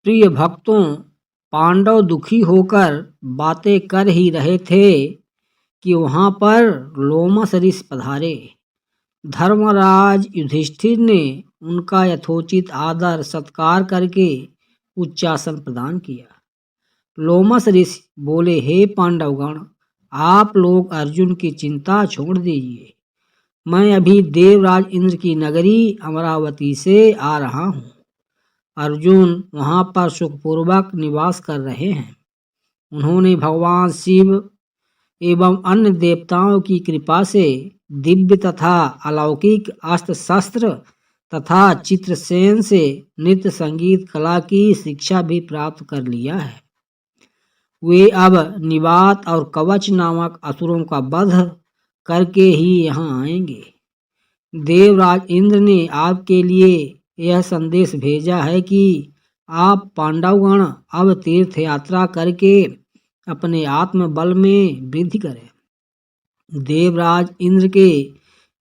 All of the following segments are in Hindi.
प्रिय भक्तों, पांडव दुखी होकर बातें कर ही रहे थे कि वहां पर लोमस ऋषि पधारे। धर्मराज युधिष्ठिर ने उनका यथोचित आदर सत्कार करके उच्चासन प्रदान किया। लोमस ऋषि बोले, हे पांडवगण, आप लोग अर्जुन की चिंता छोड़ दीजिए। मैं अभी देवराज इंद्र की नगरी अमरावती से आ रहा हूँ। अर्जुन वहां पर सुखपूर्वक निवास कर रहे हैं। उन्होंने भगवान शिव एवं अन्य देवताओं की कृपा से दिव्य तथा अलौकिक अस्त्र शस्त्र तथा चित्रसेन से नृत्य संगीत कला की शिक्षा भी प्राप्त कर लिया है। वे अब निवात और कवच नामक असुरों का वध करके ही यहाँ आएंगे। देवराज इंद्र ने आपके लिए यह संदेश भेजा है कि आप पांडवगण अब तीर्थ यात्रा करके अपने आत्मबल में वृद्धि करें। देवराज इंद्र के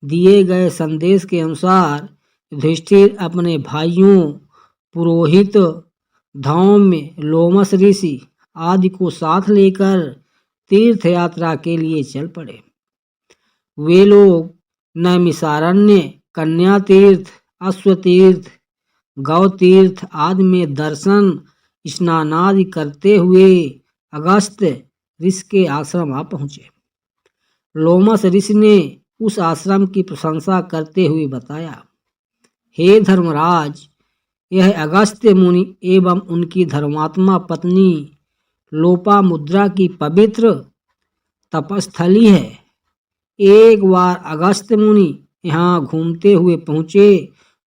दिए गए संदेश के अनुसार युधिष्ठिर अपने भाइयों पुरोहित धौम्य लोमस ऋषि आदि को साथ लेकर तीर्थ यात्रा के लिए चल पड़े। वे लोग नैमिषारण्य, कन्या तीर्थ, अश्वतीर्थ, गौ तीर्थ आदि में दर्शन स्नान आदि करते हुए अगस्त ऋषि के आश्रम आ पहुँचे। लोमस ऋषि ने उस आश्रम की प्रशंसा करते हुए बताया, हे धर्मराज, यह अगस्त्य मुनि एवं उनकी धर्मात्मा पत्नी लोपामुद्रा की पवित्र तपस्थली है। एक बार अगस्त्य मुनि यहाँ घूमते हुए पहुँचे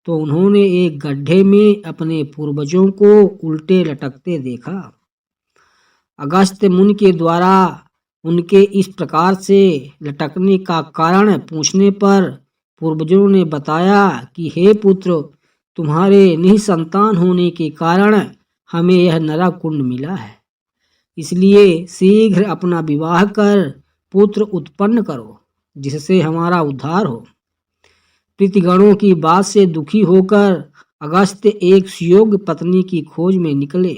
तो उन्होंने एक गड्ढे में अपने पूर्वजों को उल्टे लटकते देखा। अगस्त्य मुनि के द्वारा उनके इस प्रकार से लटकने का कारण पूछने पर पूर्वजों ने बताया कि हे पुत्र, तुम्हारे निसंतान होने के कारण हमें यह नरक कुंड मिला है। इसलिए शीघ्र अपना विवाह कर पुत्र उत्पन्न करो, जिससे हमारा उद्धार हो। प्रीतिगणों की बात से दुखी होकर अगस्त्य एक सुयोग्य पत्नी की खोज में निकले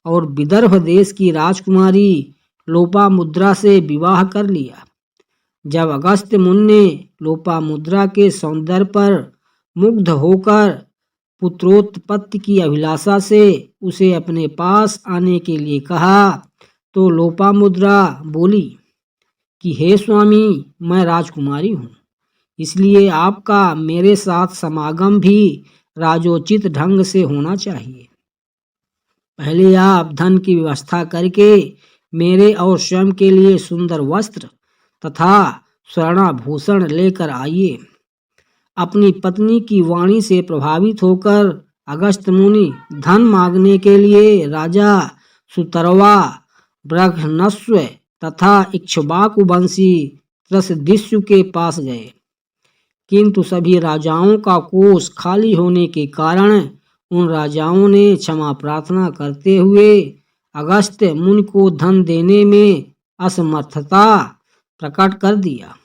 और विदर्भ देश की राजकुमारी लोपामुद्रा से विवाह कर लिया। जब अगस्त्य मुनि ने लोपामुद्रा के सौंदर्य पर मुग्ध होकर पुत्रोत्पत्ति की अभिलाषा से उसे अपने पास आने के लिए कहा तो लोपामुद्रा बोली कि हे स्वामी, मैं राजकुमारी हूँ, इसलिए आपका मेरे साथ समागम भी राजोचित ढंग से होना चाहिए। पहले आप धन की व्यवस्था करके मेरे और स्वयं के लिए सुंदर वस्त्र तथा स्वर्णाभूषण लेकर आइए। अपनी पत्नी की वाणी से प्रभावित होकर अगस्त्य मुनि धन मांगने के लिए राजा सुतरवा, बृहन्नस्व तथा इक्ष्वाकु वंशी त्रसदिष्यु के पास गए, किंतु सभी राजाओं का कोष खाली होने के कारण उन राजाओं ने क्षमा प्रार्थना करते हुए अगस्त्य मुनि को धन देने में असमर्थता प्रकट कर दिया।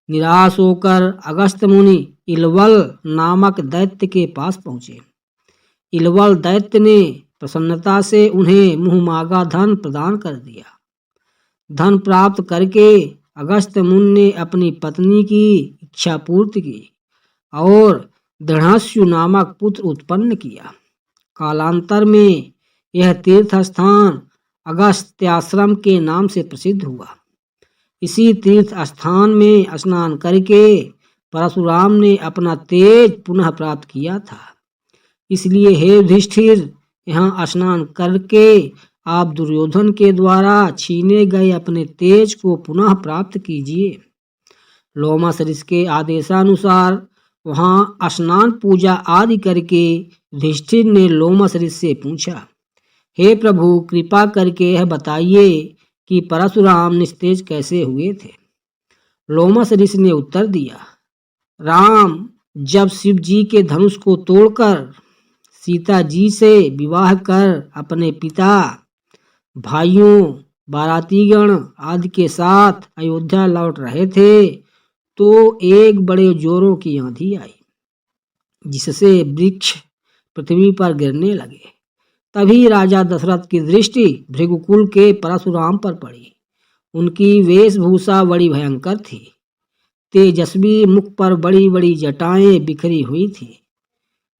निराश होकर अगस्त्य मुनि इलवल नामक दैत्य के पास पहुंचे। इलवल दैत्य ने प्रसन्नता से उन्हें मुहमागा धन प्रदान कर दिया। धन प्राप्त करके अगस्त्य मुनि ने अपनी पत्नी की इच्छा पूर्ति की और दृढ़स्यु नामक पुत्र उत्पन्न किया। कालांतर में यह तीर्थ स्थान अगस्त्याश्रम के नाम से प्रसिद्ध हुआ। इसी तीर्थ स्थान में स्नान करके परशुराम ने अपना तेज पुनः प्राप्त किया था। इसलिए हे युधिष्ठिर, यहाँ स्नान करके आप दुर्योधन के द्वारा छीने गए अपने तेज को पुनः प्राप्त कीजिए। लोमस ऋषि के आदेशानुसार वहाँ स्नान पूजा आदि करके युधिष्ठिर ने लोमस ऋषि से पूछा, हे प्रभु, कृपा करके यह बताइए कि परशुराम निस्तेज कैसे हुए थे। लोमस ऋषि ने उत्तर दिया, राम जब शिव जी के धनुष को तोड़कर सीता जी से विवाह कर अपने पिता, भाइयों, बारातीगण आदि के साथ अयोध्या लौट रहे थे तो एक बड़े जोरों की आंधी आई, जिससे वृक्ष पृथ्वी पर गिरने लगे। तभी राजा दशरथ की दृष्टि भृगुकुल के परशुराम पर पड़ी। उनकी वेशभूषा बड़ी भयंकर थी। तेजस्वी मुख पर बड़ी बड़ी जटाएं बिखरी हुई थी।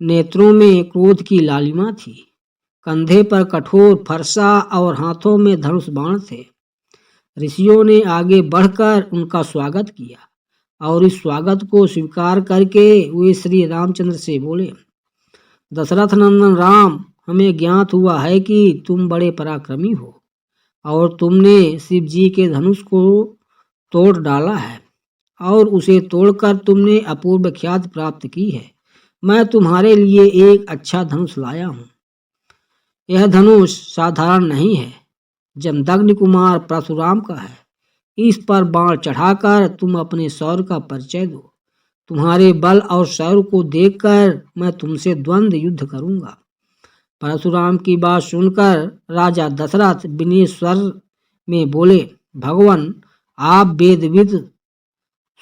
नेत्रों में क्रोध की लालिमा थी। कंधे पर कठोर फरसा और हाथों में धनुष बाण थे। ऋषियों ने आगे बढ़कर उनका स्वागत किया और इस स्वागत को स्वीकार करके वे श्री रामचंद्र से बोले, दशरथ नंदन राम, हमें ज्ञात हुआ है कि तुम बड़े पराक्रमी हो और तुमने शिव जी के धनुष को तोड़ डाला है और उसे तोड़कर तुमने अपूर्व ख्याति प्राप्त की है। मैं तुम्हारे लिए एक अच्छा धनुष लाया हूँ। यह धनुष साधारण नहीं है, जमदग्नि कुमार परशुराम का है। इस पर बाण चढ़ाकर तुम अपने शौर्य का परिचय दो। तुम्हारे बल और शौर्य को देखकर मैं तुमसे द्वंद्व युद्ध करूंगा। परशुराम की बात सुनकर राजा दशरथ विनय स्वर में बोले, भगवान, आप वेदविद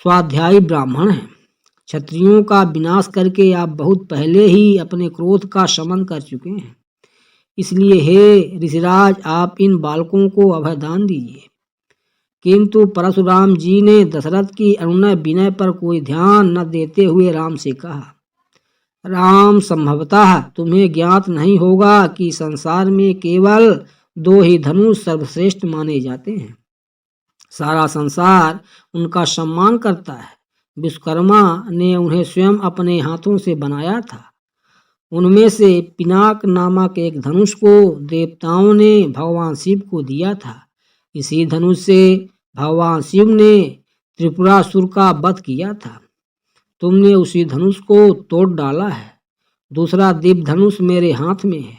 स्वाध्यायी ब्राह्मण हैं। क्षत्रियों का विनाश करके आप बहुत पहले ही अपने क्रोध का शमन कर चुके हैं। इसलिए हे ऋषिराज, आप इन बालकों को अभयदान दीजिए। किंतु परशुराम जी ने दशरथ की अनुनय विनय पर कोई ध्यान न देते हुए राम से कहा, राम, संभवतः तुम्हें ज्ञात नहीं होगा कि संसार में केवल 2 ही धनुष सर्वश्रेष्ठ माने जाते हैं। सारा संसार उनका सम्मान करता है। विश्वकर्मा ने उन्हें स्वयं अपने हाथों से बनाया था। उनमें से पिनाक नामक एक धनुष को देवताओं ने भगवान शिव को दिया था। इसी धनुष से भगवान शिव ने त्रिपुरासुर का वध किया था। तुमने उसी धनुष को तोड़ डाला है। दूसरा दिव्य धनुष मेरे हाथ में है।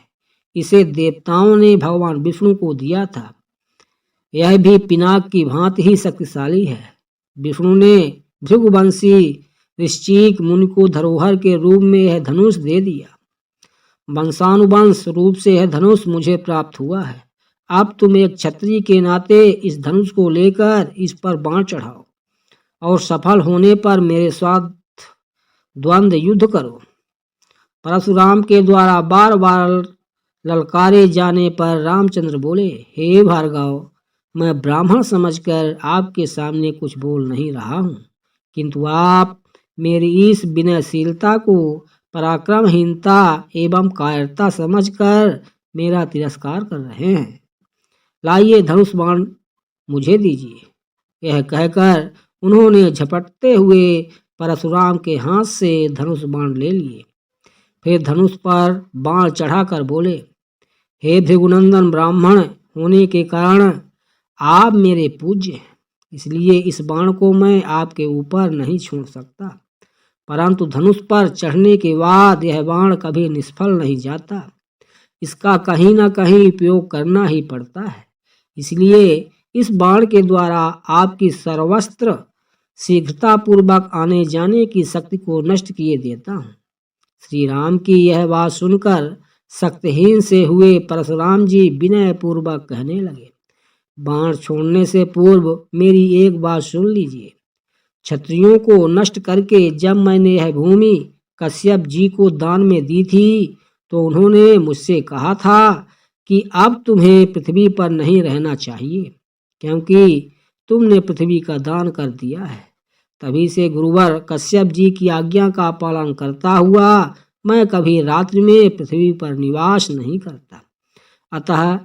इसे देवताओं ने भगवान विष्णु को दिया था। यह भी पिनाक की भांति ही शक्तिशाली है। विष्णु ने भृगुवंशी ऋषिक मुनि को धरोहर के रूप में यह धनुष दे दिया। वंशानुवंश रूप से यह धनुष मुझे प्राप्त हुआ है। अब तुम एक क्षत्रिय के नाते इस धनुष को लेकर इस पर बाण चढ़ाओ और सफल होने पर मेरे साथ द्वंद्व युद्ध करो। परशुराम के द्वारा बार बार ललकारे जाने पर रामचंद्र बोले, हे भार्गव, मैं ब्राह्मण समझकर आपके सामने कुछ बोल नहीं रहा हूँ, किंतु आप मेरी इस विनयशीलता को पराक्रमहीनता एवं कायरता समझकर मेरा तिरस्कार कर रहे हैं। लाइए, धनुष बाण मुझे दीजिए। यह कहकर उन्होंने झपटते हुए परशुराम के हाथ से धनुष बाण ले लिए। फिर धनुष पर बाण चढ़ाकर बोले, हे भृगुनंदन, ब्राह्मण होने के कारण आप मेरे पूज्य हैं, इसलिए इस बाण को मैं आपके ऊपर नहीं छोड़ सकता। परंतु धनुष पर चढ़ने के बाद यह बाण कभी निष्फल नहीं जाता। इसका कहीं न कहीं उपयोग करना ही पड़ता है। इसलिए इस बाण के द्वारा आपकी सर्वस्त्र शीघ्रतापूर्वक आने जाने की शक्ति को नष्ट किए देता हूँ। श्री राम की यह बात सुनकर शक्तिहीन से हुए परशुराम जी विनय पूर्वक कहने लगे, बाण छोड़ने से पूर्व मेरी एक बात सुन लीजिए। क्षत्रियों को नष्ट करके जब मैंने यह भूमि कश्यप जी को दान में दी थी, तो उन्होंने मुझसे कहा था कि अब तुम्हें पृथ्वी पर नहीं रहना चाहिए, क्योंकि तुमने पृथ्वी का दान कर दिया है। तभी से गुरुवर कश्यप जी की आज्ञा का पालन करता हुआ मैं कभी रात्रि में पृथ्वी पर निवास नहीं करता। अतः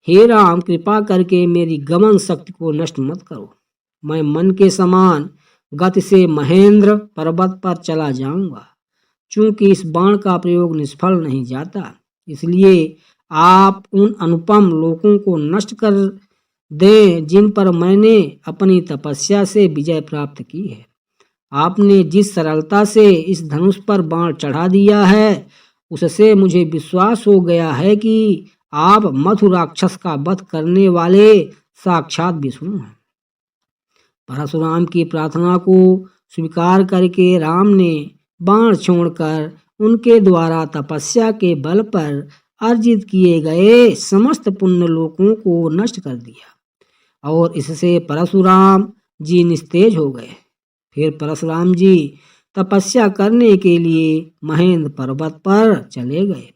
हे राम, कृपा करके मेरी गमन शक्ति को नष्ट मत करो। मैं मन के समान गति से महेंद्र पर्वत पर चला जाऊंगा। चूंकि इस बाण का प्रयोग निष्फल नहीं जाता, इसलिए आप उन अनुपम लोकों को नष्ट कर दें जिन पर मैंने अपनी तपस्या से विजय प्राप्त की है। आपने जिस सरलता से इस धनुष पर बाण चढ़ा दिया है, उससे मुझे विश्वास हो गया है कि आप मधु राक्षस का वध करने वाले साक्षात विष्णु हैं। परशुराम की प्रार्थना को स्वीकार करके राम ने बाण छोड़कर उनके द्वारा तपस्या के बल पर अर्जित किए गए समस्त पुण्य लोकों को नष्ट कर दिया और इससे परशुराम जी निस्तेज हो गए। फिर परशुराम जी तपस्या करने के लिए महेंद्र पर्वत पर चले गए।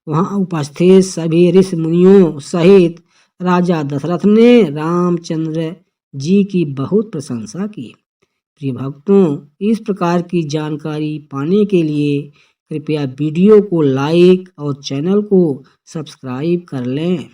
वहां उपस्थित सभी ऋषि मुनियों सहित राजा दशरथ ने रामचंद्र जी की बहुत प्रशंसा की। प्रिय भक्तों, इस प्रकार की जानकारी पाने के लिए कृपया वीडियो को लाइक और चैनल को सब्सक्राइब कर लें।